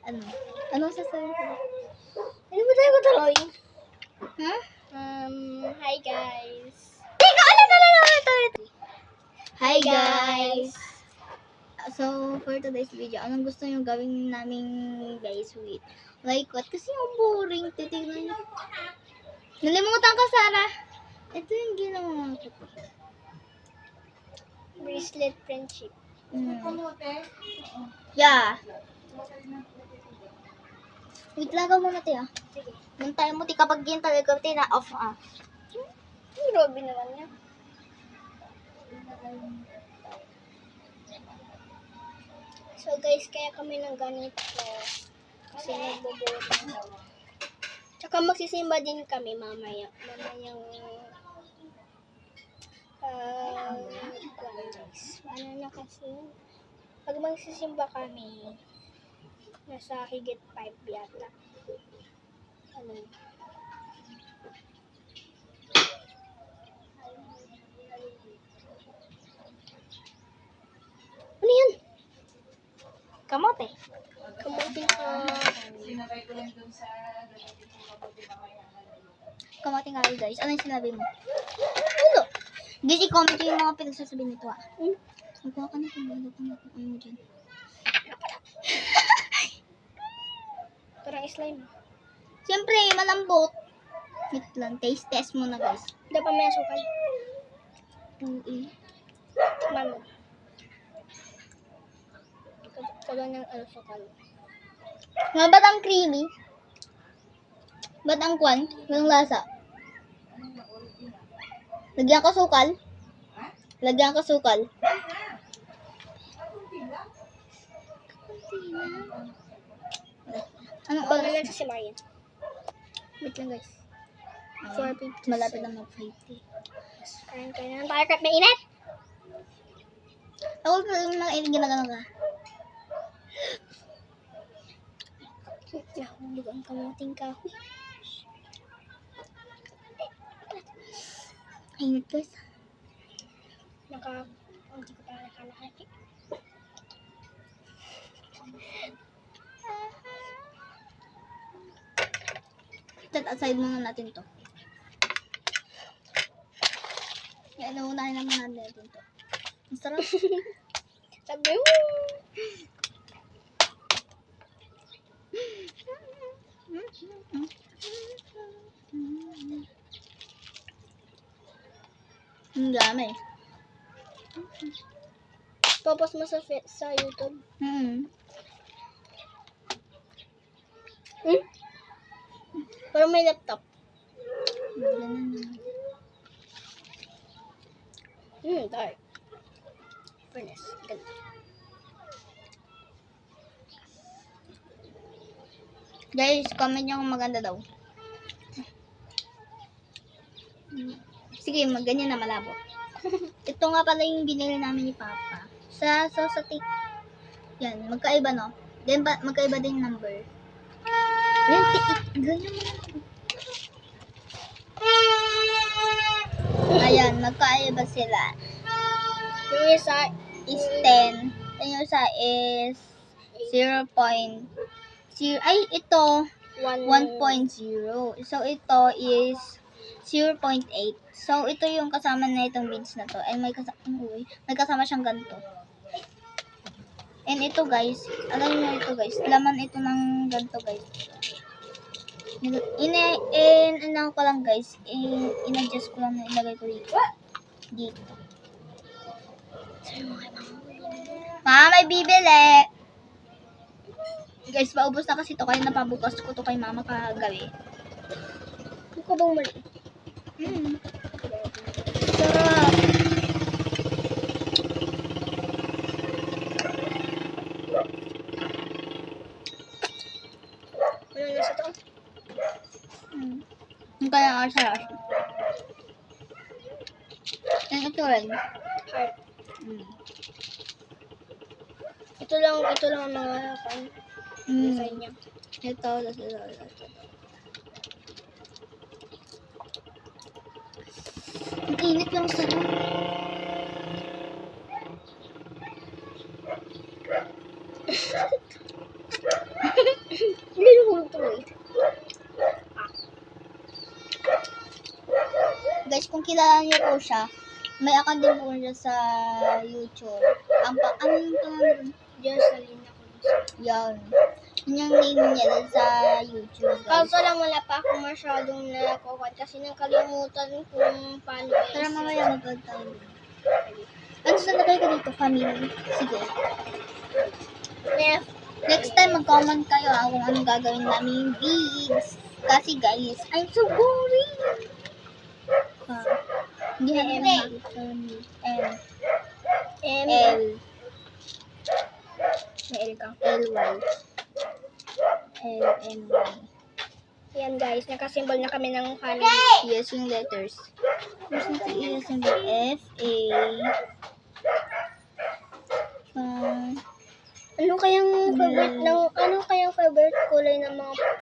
Ano? Anong sasabihin ko? Hindi ba tayo tuloy? Huh? Hi guys. Teka, ulit. Hi guys! So, for today's video, anong gusto nyo gawin namin guys with like what? Kasi yung boring, titignan nyo. Nalimutan ka, Sarah. Ito yung ginawa ko. Bracelet friendship. Yeah. Wait lang ka muna, tiya. Sige. Nantay mo, ti kapag yun talaga, ti na off ah. Grabe naman niya. So guys, kaya kami ng ganito. Kasi nagbo-boring daw. Tsaka magsisimba din kami mamaya. Mamayang guys. Ano na kasi? Pag magsisimba kami, nasa higit 5 yata. Ano? Ano yan? Kamote. Kamutin ka. Kamote nga rin, guys. Ano yung sinabi mo? Ano? Guys, i-comment yung mga pinagsasabihin nito ah. Magkuha ka na kung bago kung ano mo dyan. Parang slime. Siyempre, malambot. Wait lang, taste test muna guys. Dapat may asukal. Tikman mo. Kala ng asukal. Nga ba't ang creamy? Ba't ang kwan? Walang lasa? Lagyan ka sukal? Lagyan ka sukal? Anong Ano oras? lang si Marian? Wait lang guys. 4:57. Malapit na mag-50. Kain ng firecraft na init. Ako mga ginagano ka. Nahulog ang kamuting kahoy. Init guys. Hindi ko pa nakalaki. Set aside muna natin to. Yan, naunahin naman natin to. Ang sarap. Sabi mo. Ang dami. Popost mo sa YouTube. Pero may laptop. Dark. Furnace. Ganda. Guys, comment nyo kung maganda daw. Sige, ganyan na malabo. Ito nga pala yung binili namin ni Papa. Sa tik. Yan, magkaiba no? Then, magkaiba din yung number. Yan, ganyan mo. Ayan, magkaiba sila. Yung isa Is 10. Then yung isa is 0.0. Ay, ito 1.0. So, ito is 0.8. So, ito yung kasama na itong beads na to. And may kasama siyang ganito. And ito guys, alam niyo ito guys, laman ito ng ganito guys. Ano ko lang guys, in-adjust ko lang na ilagay ko dito. Dito. Mama, may bibili! Guys, paubos na kasi ito. Kaya napabukas ko to kay mama kagabi. Ano ka bang mali? Sarap! Ano nasa to? Ang kaya nga sarap. And ito rin. Heart. Ito lang ang mga design niya. Ito. Ang init lang sa kilala niyo po siya, may account din po siya sa YouTube. Anong pangalan? Jocelyn ako. Yan. Yun yung name niya dun sa YouTube, guys. Kaso lang wala pa ako masyadong nakukuha kasi nakalimutan kung paano Pero mamaya mag-vlog tayo. Ano sa nagay ka dito, family? Sige. Next time, mag-comment kayo kung anong gagawin namin vids. Kasi guys, I'm so boring. Hindi namin family. M. L. May L ka. L-Y. L-M-Y. Yan guys, nakasimbol na kami ng family. Yes, yung letters. First na yes, yung F-A. Ano kayang favorite kulay ng mga